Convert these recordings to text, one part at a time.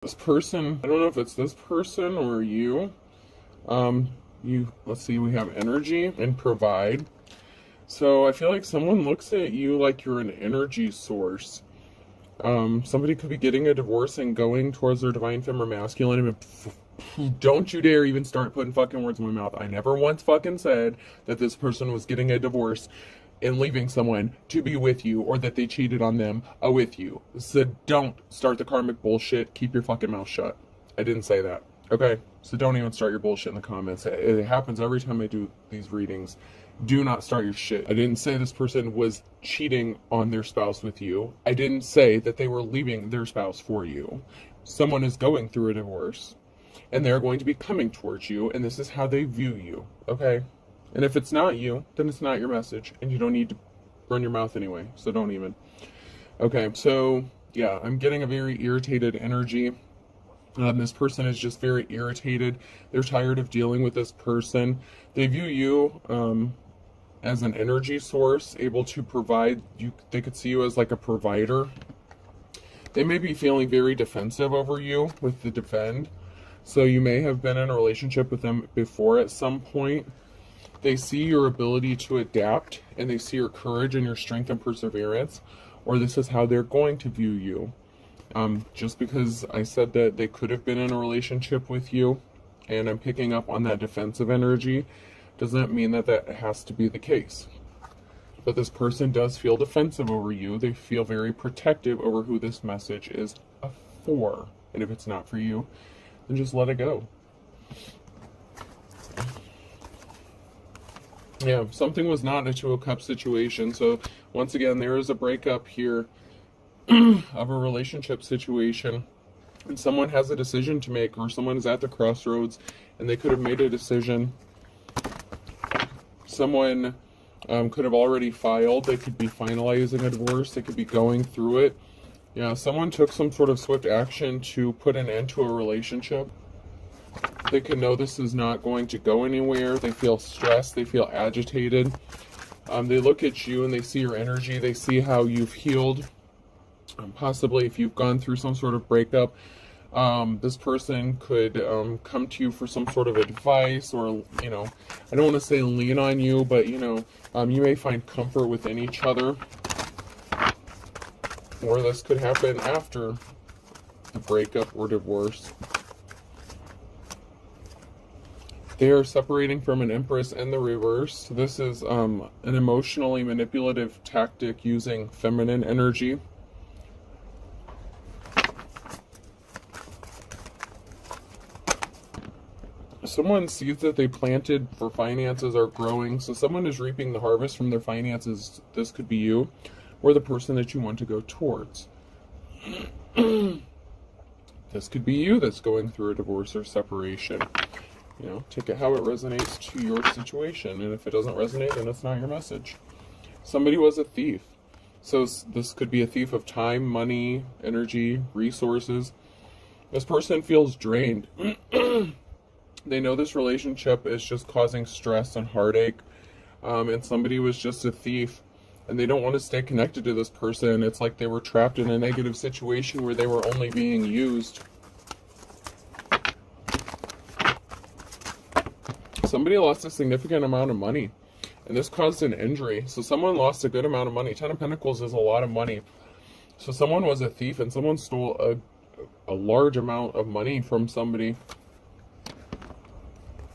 This person, I don't know if it's this person or you. Let's see, we have energy and provide. So I feel like someone looks at you like you're an energy source. Somebody could be getting a divorce and going towards their divine feminine masculine. Don't you dare even start putting fucking words in my mouth. I never once fucking said that this person was getting a divorce and leaving someone to be with you, or that they cheated on them with you. So don't start the karmic bullshit. Keep your fucking mouth shut. I didn't say that. Okay? So don't even start your bullshit in the comments. It happens every time I do these readings. Do not start your shit. I didn't say this person was cheating on their spouse with you. I didn't say that they were leaving their spouse for you. Someone is going through a divorce, and they're going to be coming towards you, and this is how they view you. Okay? And if it's not you, then it's not your message, and you don't need to run your mouth anyway, so don't even. Okay, so, yeah, I'm getting a very irritated energy. This person is just very irritated. They're tired of dealing with this person. They view you as an energy source, able to provide. They could see you as like a provider. They may be feeling very defensive over you with the defend. So you may have been in a relationship with them before at some point. They see your ability to adapt, and they see your courage and your strength and perseverance, or this is how they're going to view you. Just because I said that they could have been in a relationship with you, and I'm picking up on that defensive energy, doesn't mean that that has to be the case. But this person does feel defensive over you. They feel very protective over who this message is for. And if it's not for you, then just let it go. Yeah, something was not a Two of Cups situation. So once again, there is a breakup here of a relationship situation. And someone has a decision to make, or someone is at the crossroads, and they could have made a decision. Someone could have already filed. They could be finalizing a divorce. They could be going through it. Yeah, someone took some sort of swift action to put an end to a relationship. They can know this is not going to go anywhere. They feel stressed. They feel agitated. They look at you and they see your energy. They see how you've healed. Possibly if you've gone through some sort of breakup, this person could come to you for some sort of advice, or, I don't want to say lean on you, but, you may find comfort within each other. Or this could happen after the breakup or divorce. They are separating from an Empress in the reverse. This is an emotionally manipulative tactic using feminine energy. Someone sees that they planted for finances are growing, so someone is reaping the harvest from their finances. This could be you, or the person that you want to go towards. This could be you that's going through a divorce or separation. Take it how it resonates to your situation, and if it doesn't resonate, then it's not your message. Somebody was a thief, so this could be a thief of time, money, energy, resources. This person feels drained. They know this relationship is just causing stress and heartache, and somebody was just a thief, and they don't want to stay connected to this person. It's like they were trapped in a negative situation where they were only being used. Somebody lost a significant amount of money, and this caused an injury. So someone lost a good amount of money. 10 of Pentacles is a lot of money. So someone was a thief, and someone stole a large amount of money from somebody.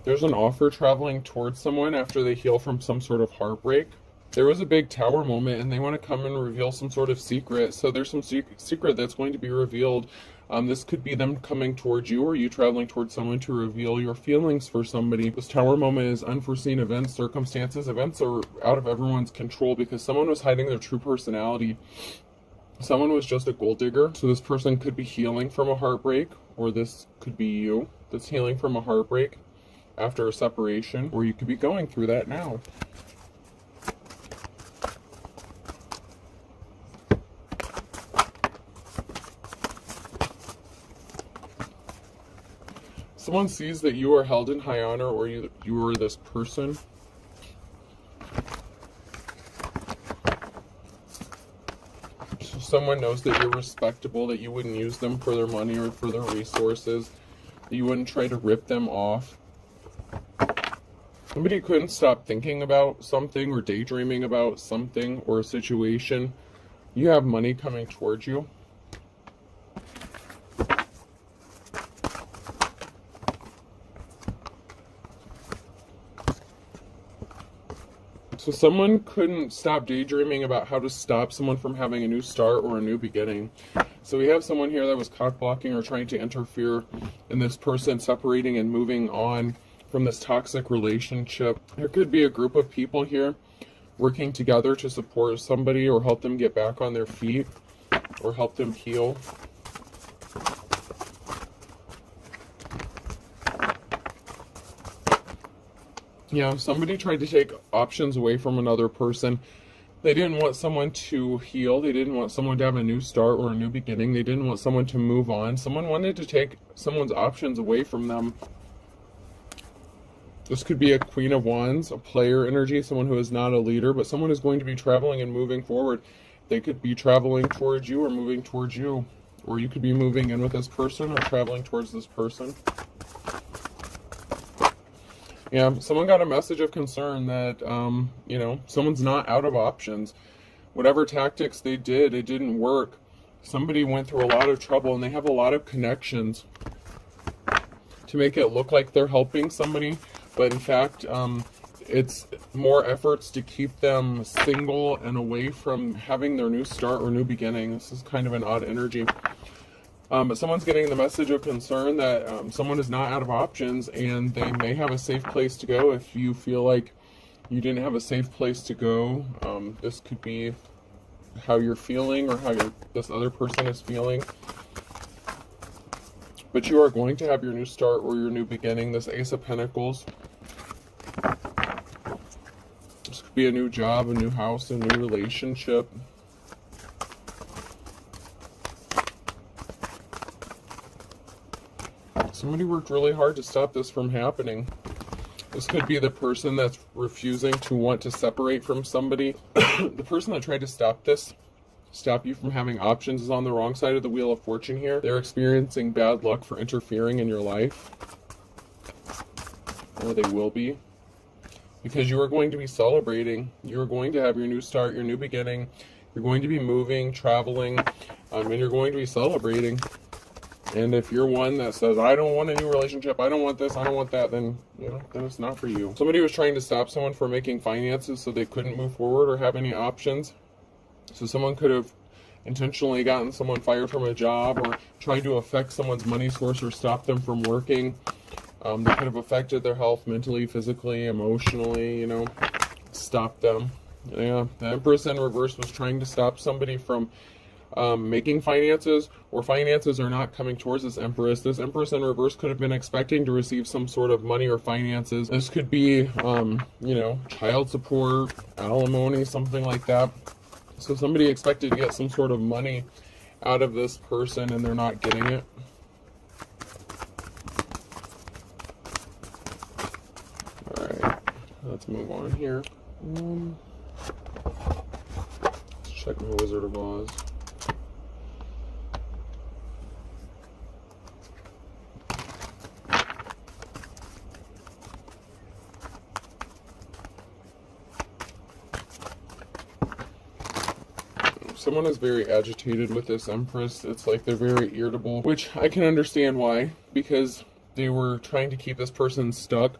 There's an offer traveling towards someone after they heal from some sort of heartbreak. There was a big tower moment, and they want to come and reveal some sort of secret. So there's some secret that's going to be revealed. This could be them coming towards you, or you traveling towards someone to reveal your feelings for somebody. This tower moment is unforeseen events, circumstances. Events are out of everyone's control because someone was hiding their true personality. Someone was just a gold digger. So this person could be healing from a heartbreak, or this could be you that's healing from a heartbreak after a separation, or you could be going through that now. Someone sees that you are held in high honor, or you are this person. So someone knows that you're respectable, that you wouldn't use them for their money or for their resources, that you wouldn't try to rip them off. Somebody couldn't stop thinking about something or daydreaming about something or a situation. You have money coming towards you. So someone couldn't stop daydreaming about how to stop someone from having a new start or a new beginning. So we have someone here that was cock blocking or trying to interfere in this person separating and moving on from this toxic relationship. There could be a group of people here working together to support somebody or help them get back on their feet or help them heal. Yeah, somebody tried to take options away from another person. They didn't want someone to heal. They didn't want someone to have a new start or a new beginning. They didn't want someone to move on. Someone wanted to take someone's options away from them. This could be a Queen of Wands, a player energy, someone who is not a leader, but someone who's going to be traveling and moving forward. They could be traveling towards you or moving towards you. Or you could be moving in with this person or traveling towards this person. Yeah, someone got a message of concern that, you know, someone's not out of options. Whatever tactics they did, it didn't work. Somebody went through a lot of trouble and they have a lot of connections to make it look like they're helping somebody. But in fact, it's more efforts to keep them single and away from having their new start or new beginning. This is kind of an odd energy. But someone's getting the message of concern that someone is not out of options and they may have a safe place to go. If you feel like you didn't have a safe place to go, this could be how you're feeling or how this other person is feeling. But you are going to have your new start or your new beginning. This Ace of Pentacles. This could be a new job, a new house, a new relationship. Somebody worked really hard to stop this from happening. This could be the person that's refusing to want to separate from somebody. The person that tried to stop you from having options, is on the wrong side of the Wheel of Fortune here. They're experiencing bad luck for interfering in your life. Or they will be. Because you are going to be celebrating. You are going to have your new start, your new beginning. You're going to be moving, traveling, and you're going to be celebrating. And if you're one that says, I don't want a new relationship, I don't want this, I don't want that, then, you know, then it's not for you. Somebody was trying to stop someone from making finances so they couldn't move forward or have any options. So someone could have intentionally gotten someone fired from a job or tried to affect someone's money source or stop them from working. They could have affected their health mentally, physically, emotionally, you know, stop them. Yeah, the Empress in reverse was trying to stop somebody from making finances, or finances are not coming towards this Empress. This Empress in reverse could have been expecting to receive some sort of money or finances. This could be, you know, child support, alimony, something like that. So somebody expected to get some sort of money out of this person and they're not getting it. Alright, let's move on here. Let's check my Wizard of Oz. Someone is very agitated with this Empress. It's like they're very irritable, which I can understand why, because they were trying to keep this person stuck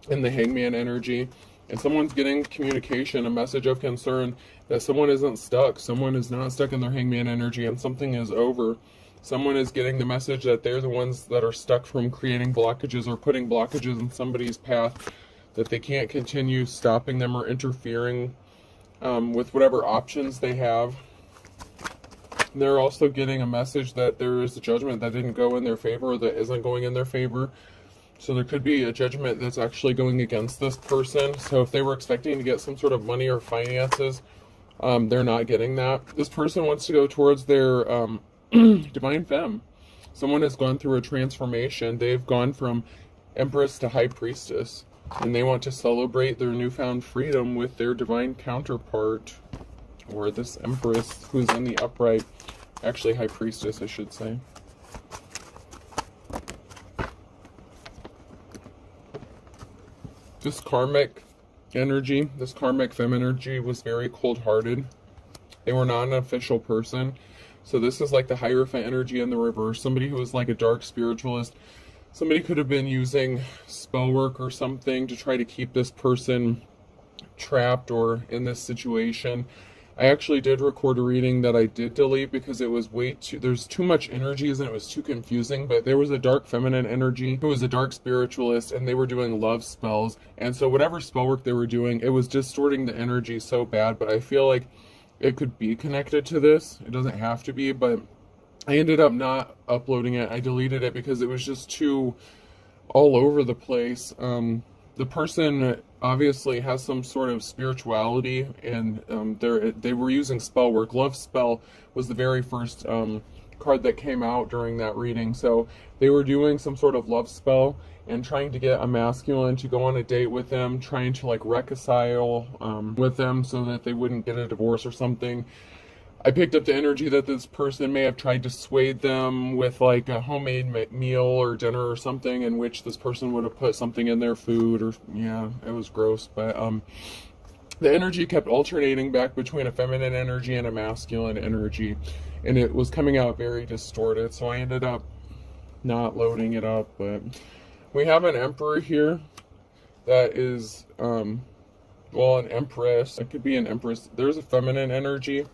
in the Hangman energy. And someone's getting communication, a message of concern that someone isn't stuck. Someone is not stuck in their Hangman energy and something is over. Someone is getting the message that they're the ones that are stuck from creating blockages or putting blockages in somebody's path, that they can't continue stopping them or interfering with whatever options they have. They're also getting a message that there is a judgment that didn't go in their favor or that isn't going in their favor. So there could be a judgment that's actually going against this person. So if they were expecting to get some sort of money or finances, they're not getting that. This person wants to go towards their divine femme. Someone has gone through a transformation. They've gone from Empress to High Priestess. And they want to celebrate their newfound freedom with their divine counterpart. or this Empress who's in the upright, actually High Priestess, I should say. This karmic energy, this karmic femme energy was very cold-hearted. They were not an official person. So this is like the Hierophant energy in the reverse. Somebody who was like a dark spiritualist. Somebody could have been using spell work or something to try to keep this person trapped or in this situation. I actually did record a reading that I did delete because it was there's too much energies and it was too confusing. But there was a dark feminine energy who was a dark spiritualist, and they were doing love spells. And so whatever spell work they were doing, it was distorting the energy so bad. But I feel like it could be connected to this. It doesn't have to be, but I ended up not uploading it. I deleted it because it was just too all over the place. The person obviously has some sort of spirituality, and they were using spell work. Love spell was the very first card that came out during that reading. So they were doing some sort of love spell and trying to get a masculine to go on a date with them, trying to like reconcile with them so that they wouldn't get a divorce or something. I picked up the energy that this person may have tried to sway them with like a homemade meal or dinner or something, in which this person would have put something in their food, or yeah, it was gross. But the energy kept alternating back between a feminine energy and a masculine energy, and it was coming out very distorted. So I ended up not loading it up. But we have an emperor here that is well, an empress. It could be an empress. There's a feminine energy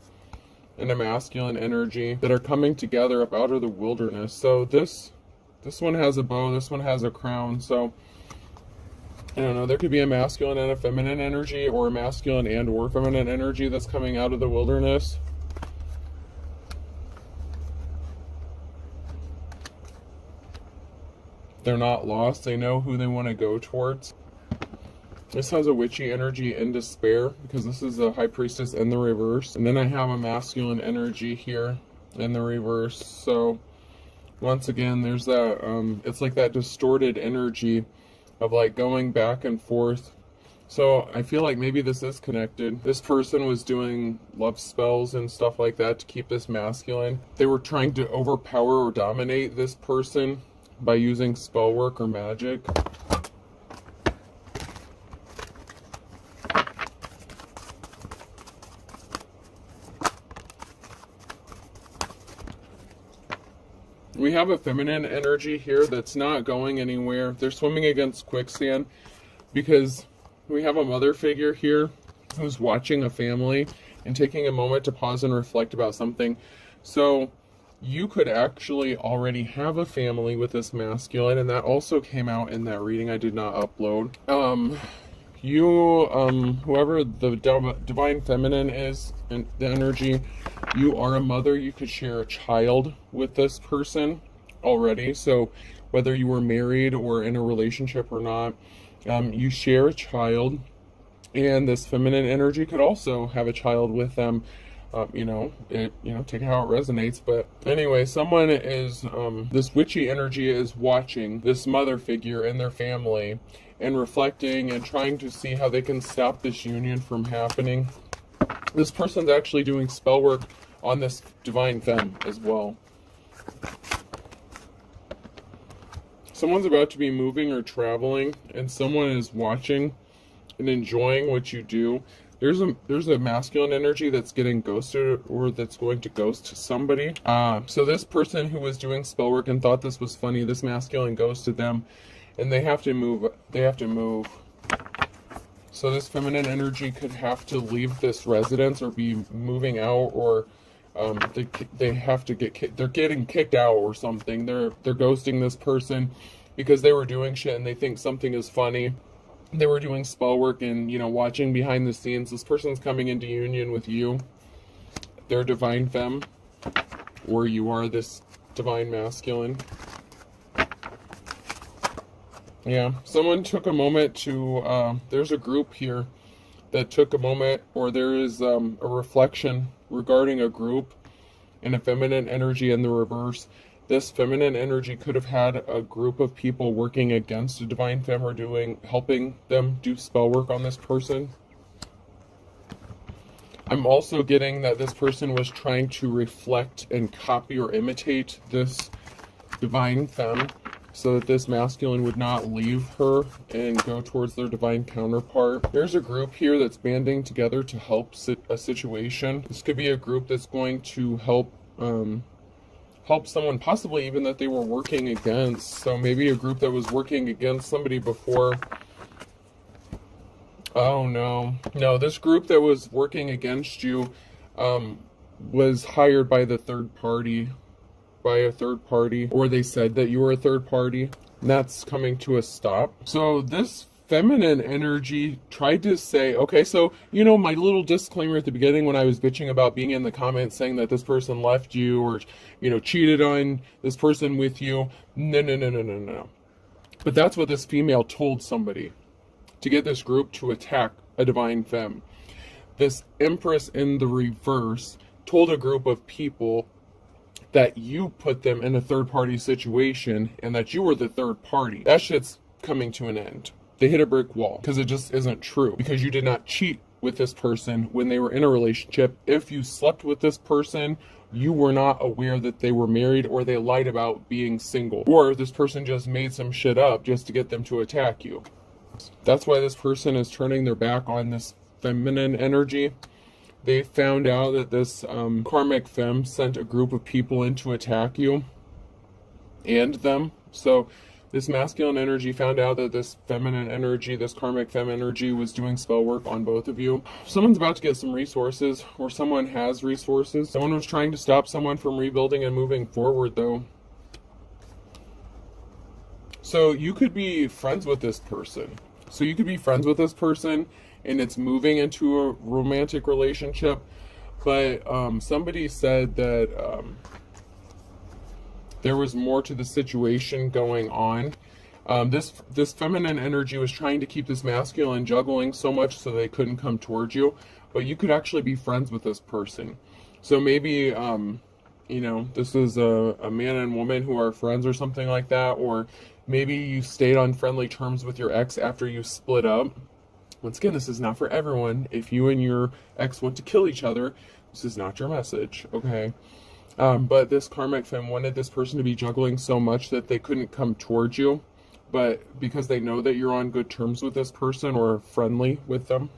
and a masculine energy that are coming together up out of the wilderness. So this one has a bow, this one has a crown. So I don't know, there could be a masculine and a feminine energy, or a masculine and or feminine energy that's coming out of the wilderness. They're not lost. They know who they want to go towards. This has a witchy energy in despair, because this is the High Priestess in the reverse. And then I have a masculine energy here in the reverse. So once again, there's that, it's like that distorted energy of like going back and forth. So I feel like maybe this is connected. This person was doing love spells and stuff like that to keep this masculine. They were trying to overpower or dominate this person by using spell work or magic. We have a feminine energy here that's not going anywhere. They're swimming against quicksand because we have a mother figure here who's watching a family and taking a moment to pause and reflect about something. So you could actually already have a family with this masculine, and that also came out in that reading I did not upload. Whoever the divine feminine is, and the energy, you are a mother. You could share a child with this person already. So whether you were married or in a relationship or not, you share a child, and this feminine energy could also have a child with them. Take how it resonates. But anyway, someone is, this witchy energy is watching this mother figure in their family and reflecting and trying to see how they can stop this union from happening. This person's actually doing spell work on this divine femme as well. Someone's about to be moving or traveling, and someone is watching and enjoying what you do. There's a masculine energy that's getting ghosted, or that's going to ghost somebody. So this person who was doing spell work and thought this was funny, this masculine ghosted them, and they have to move. So this feminine energy could have to leave this residence or be moving out, or they have to they're getting kicked out or something. They're ghosting this person because they were doing shit and they think something is funny. They were doing spell work and, watching behind the scenes. This person's coming into union with you. They're divine femme, or you are this divine masculine. Yeah, someone took a moment to, there's a group here that took a moment, or there is a reflection regarding a group and a feminine energy in the reverse. This feminine energy could have had a group of people working against a divine femme, or helping them do spell work on this person. I'm also getting that this person was trying to reflect and copy or imitate this divine femme so that this masculine would not leave her and go towards their divine counterpart. There's a group here that's banding together to help a situation. This could be a group that's going to help someone, possibly even that they were working against. So maybe a group that was working against somebody before. Oh no. No, this group that was working against you was hired by the third party. By a third party, or they said that you were a third party, and that's coming to a stop. So this feminine energy tried to say, okay, so you know my little disclaimer at the beginning when I was bitching about being in the comments saying that this person left you or cheated on this person with you. No. But that's what this female told somebody to get this group to attack a divine femme. This Empress in the reverse told a group of people that you put them in a third-party situation and that you were the third party. That shit's coming to an end. They hit a brick wall because it just isn't true. Because you did not cheat with this person when they were in a relationship. If you slept with this person, you were not aware that they were married, or they lied about being single. Or this person just made some shit up just to get them to attack you. That's why this person is turning their back on this feminine energy. They found out that this karmic femme sent a group of people in to attack you and them. So this masculine energy found out that this feminine energy, this karmic femme energy, was doing spell work on both of you. Someone's about to get some resources, or someone has resources. Someone was trying to stop someone from rebuilding and moving forward, though. So you could be friends with this person. And it's moving into a romantic relationship, but somebody said that there was more to the situation going on. This feminine energy was trying to keep this masculine juggling so much so they couldn't come towards you, but you could actually be friends with this person. So maybe this is a man and woman who are friends or something like that, or maybe you stayed on friendly terms with your ex after you split up. Once again, this is not for everyone. If you and your ex want to kill each other, this is not your message, okay? But this karmic femme wanted this person to be juggling so much that they couldn't come towards you. But because they know that you're on good terms with this person or friendly with them.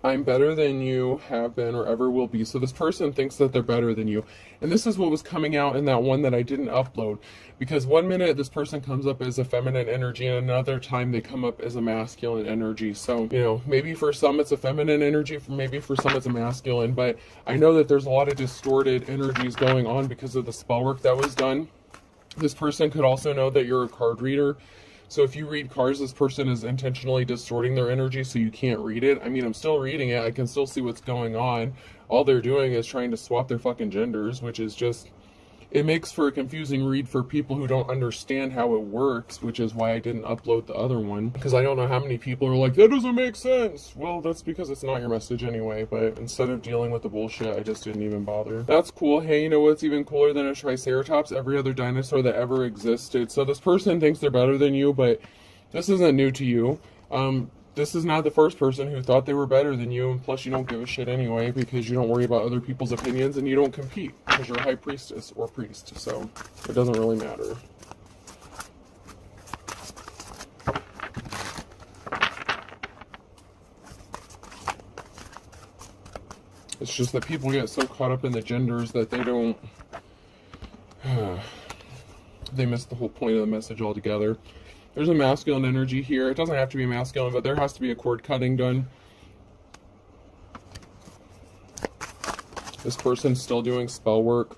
I'm better than you have been or ever will be. So this person thinks that they're better than you. And this is what was coming out in that one that I didn't upload. Because one minute this person comes up as a feminine energy, and another time they come up as a masculine energy. So, maybe for some it's a feminine energy, maybe for some it's a masculine. But I know that there's a lot of distorted energies going on because of the spell work that was done. This person could also know that you're a card reader. So if you read cards, this person is intentionally distorting their energy so you can't read it. I mean, I'm still reading it. I can still see what's going on. All they're doing is trying to swap their fucking genders, which is just... It makes for a confusing read for people who don't understand how it works, which is why I didn't upload the other one. Because I don't know how many people are like, that doesn't make sense. Well, that's because it's not your message anyway. But instead of dealing with the bullshit, I just didn't even bother. That's cool. Hey, you know what's even cooler than a triceratops? Every other dinosaur that ever existed. So this person thinks they're better than you, but this isn't new to you. This is not the first person who thought they were better than you, and plus you don't give a shit anyway because you don't worry about other people's opinions and you don't compete because you're a high priestess or priest, so it doesn't really matter. It's just that people get so caught up in the genders that they don't... they miss the whole point of the message altogether. There's a masculine energy here. It doesn't have to be masculine, but there has to be a cord cutting done. This person's still doing spell work.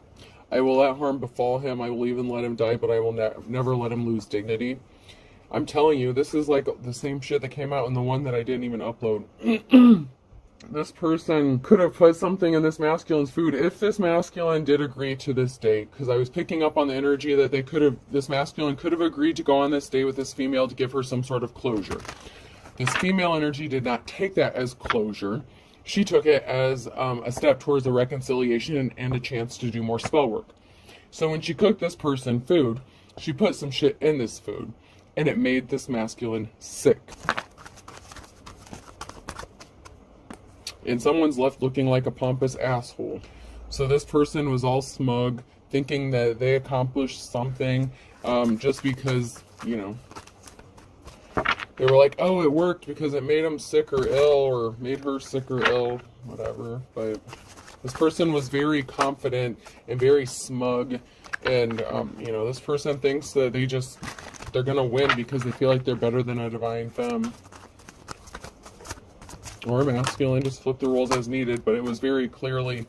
I will let harm befall him. I will even let him die, but I will never let him lose dignity. I'm telling you, this is like the same shit that came out in the one that I didn't even upload. This person could have put something in this masculine's food if this masculine did agree to this date, because I was picking up on the energy that this masculine could have agreed to go on this date with this female to give her some sort of closure. This female energy did not take that as closure. She took it as a step towards a reconciliation and a chance to do more spell work. So when she cooked this person food, she put some shit in this food. and it made this masculine sick. And someone's left looking like a pompous asshole. So this person was all smug, thinking that they accomplished something, just because, you know, they were like, oh, it worked because it made him sick or ill, or made her sick or ill, whatever. But this person was very confident and very smug, and, you know, this person thinks that they're going to win because they feel like they're better than a divine femme. Or masculine, just flip the roles as needed, but it was very clearly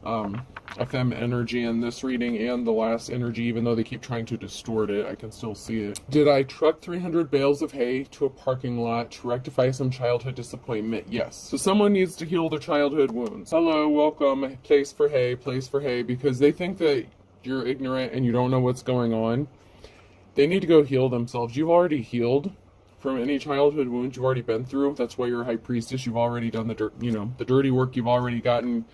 a femme energy in this reading and the last energy, even though they keep trying to distort it, I can still see it. Did I truck 300 bales of hay to a parking lot to rectify some childhood disappointment? Yes. So someone needs to heal their childhood wounds. Hello, welcome, place for hay, because they think that you're ignorant and you don't know what's going on. They need to go heal themselves. You've already healed from any childhood wounds you've already been through. That's why you're a high priestess. You've already done the dirty work. You've already gotten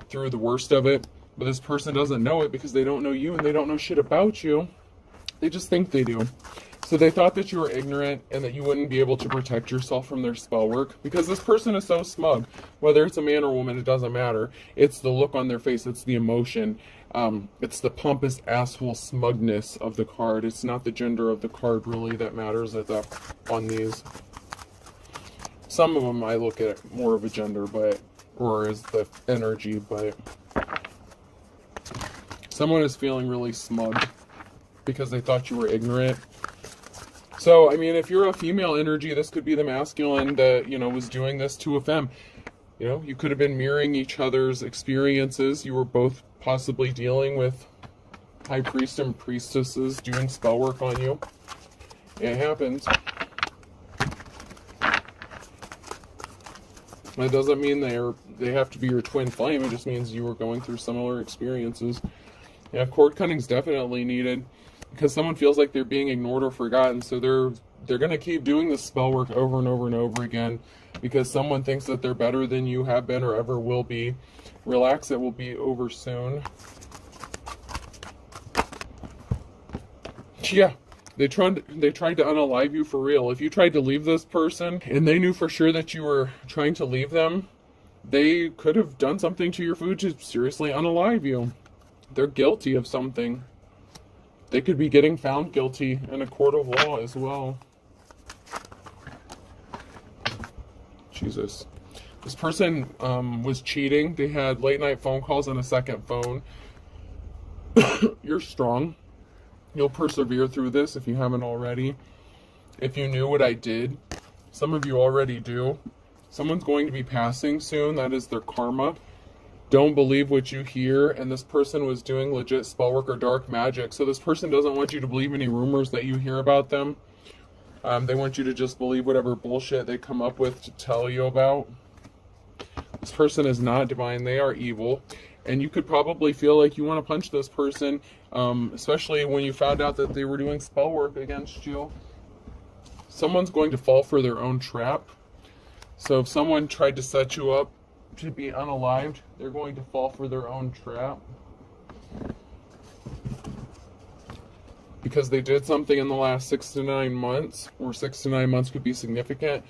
through the worst of it. But this person doesn't know it because they don't know you and they don't know shit about you. They just think they do. So they thought that you were ignorant and that you wouldn't be able to protect yourself from their spell work, because this person is so smug. Whether it's a man or woman, it doesn't matter. It's the look on their face. It's the emotion. It's the pompous asshole smugness of the card. It's not the gender of the card really that matters on these. Some of them I look at more of a gender, or as the energy, but someone is feeling really smug because they thought you were ignorant. So, I mean, if you're a female energy, this could be the masculine that, you know, was doing this to a femme. You know, you could have been mirroring each other's experiences. You were both possibly dealing with high priest and priestesses doing spell work on you. It happens. That doesn't mean they have to be your twin flame. It just means you were going through similar experiences. Yeah, cord cutting's definitely needed because someone feels like they're being ignored or forgotten. So they're going to keep doing this spell work over and over and over again because someone thinks that they're better than you have been or ever will be. Relax, it will be over soon. Yeah, they tried to unalive you for real. If you tried to leave this person and they knew for sure that you were trying to leave them, they could have done something to your food to seriously unalive you. They're guilty of something. They could be getting found guilty in a court of law as well. Jesus. This person was cheating. They had late night phone calls on a second phone. You're strong. You'll persevere through this if you haven't already. If you knew what I did, some of you already do. Someone's going to be passing soon. That is their karma. Don't believe what you hear. And this person was doing legit spell work or dark magic. So this person doesn't want you to believe any rumors that you hear about them. They want you to just believe whatever bullshit they come up with to tell you about. This person is not divine. They are evil. And you could probably feel like you want to punch this person, especially when you found out that they were doing spell work against you. Someone's going to fall for their own trap. So if someone tried to set you up to be unalived, they're going to fall for their own trap. Because they did something in the last 6 to 9 months, or 6 to 9 months could be significant.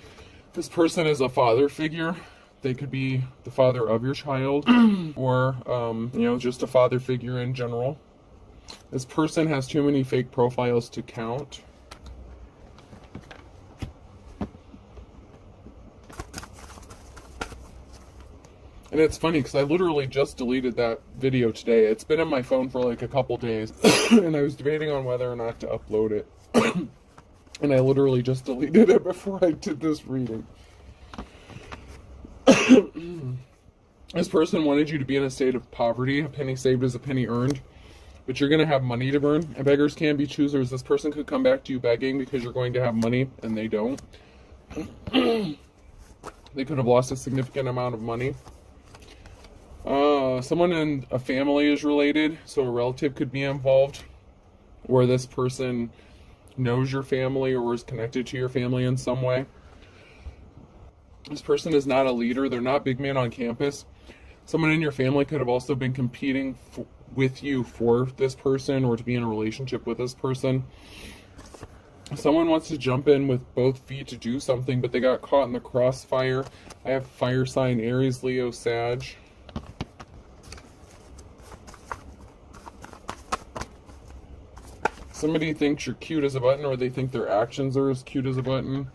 This person is a father figure. They could be the father of your child, or, just a father figure in general. This person has too many fake profiles to count. And it's funny because I literally just deleted that video today. It's been on my phone for like a couple days. And I was debating on whether or not to upload it. And I literally just deleted it before I did this reading. This person wanted you to be in a state of poverty. A penny saved is a penny earned. But you're going to have money to burn. And beggars can be choosers. This person could come back to you begging because you're going to have money and they don't. They could have lost a significant amount of money. Someone in a family is related, so a relative could be involved, or this person knows your family or is connected to your family in some way. This person is not a leader. They're not big man on campus. Someone in your family could have also been competing with you for this person or to be in a relationship with this person. Someone wants to jump in with both feet to do something, but they got caught in the crossfire. I have fire sign Aries, Leo, Sag. Somebody thinks you're cute as a button, or they think their actions are as cute as a button.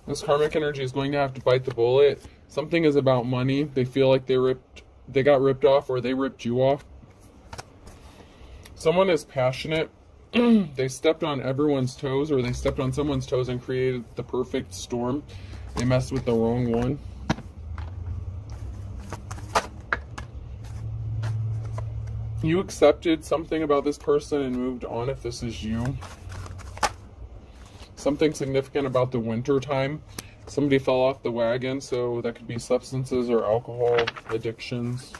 This karmic energy is going to have to bite the bullet. Something is about money. They feel like they got ripped off, or they ripped you off. Someone is passionate. They stepped on everyone's toes, or they stepped on someone's toes and created the perfect storm. They messed with the wrong one. You accepted something about this person and moved on if this is you. Something significant about the winter time. Somebody fell off the wagon, so that could be substances or alcohol addictions.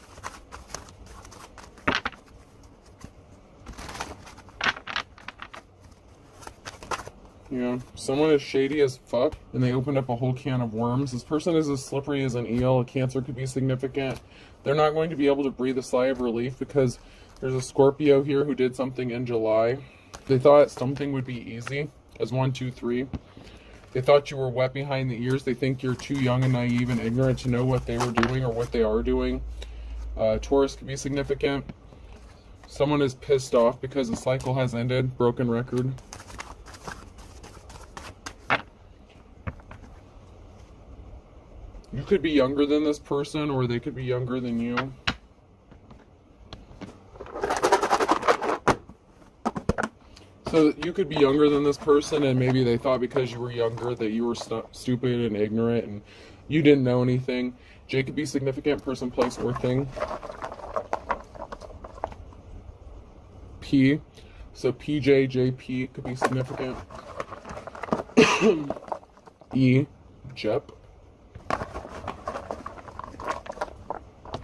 Yeah, someone is shady as fuck, and they opened up a whole can of worms. This person is as slippery as an eel. A Cancer could be significant. They're not going to be able to breathe a sigh of relief because there's a Scorpio here who did something in July. They thought something would be easy, as 1, 2, 3. They thought you were wet behind the ears. They think you're too young and naive and ignorant to know what they were doing or what they are doing. Taurus could be significant. Someone is pissed off because the cycle has ended. Broken record. You could be younger than this person, or they could be younger than you. So you could be younger than this person, and maybe they thought because you were younger that you were stupid and ignorant and you didn't know anything. J could be significant, person, place, or thing. P, so PJ, JP could be significant. E, Jep.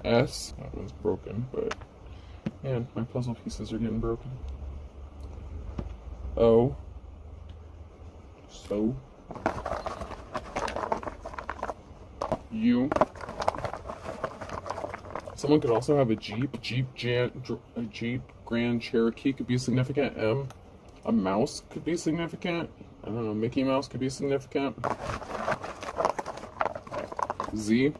S, that one's broken, but man, my puzzle pieces are getting broken. O, so. U. Someone could also have a Jeep. Jeep Grand Cherokee could be significant. M, a mouse could be significant. I don't know, Mickey Mouse could be significant. Z.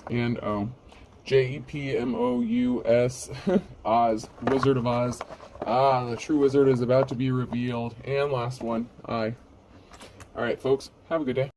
And O. JEPMOUS. Oz. Wizard of Oz. Ah, the true wizard is about to be revealed. And last one, I. Alright, folks, have a good day.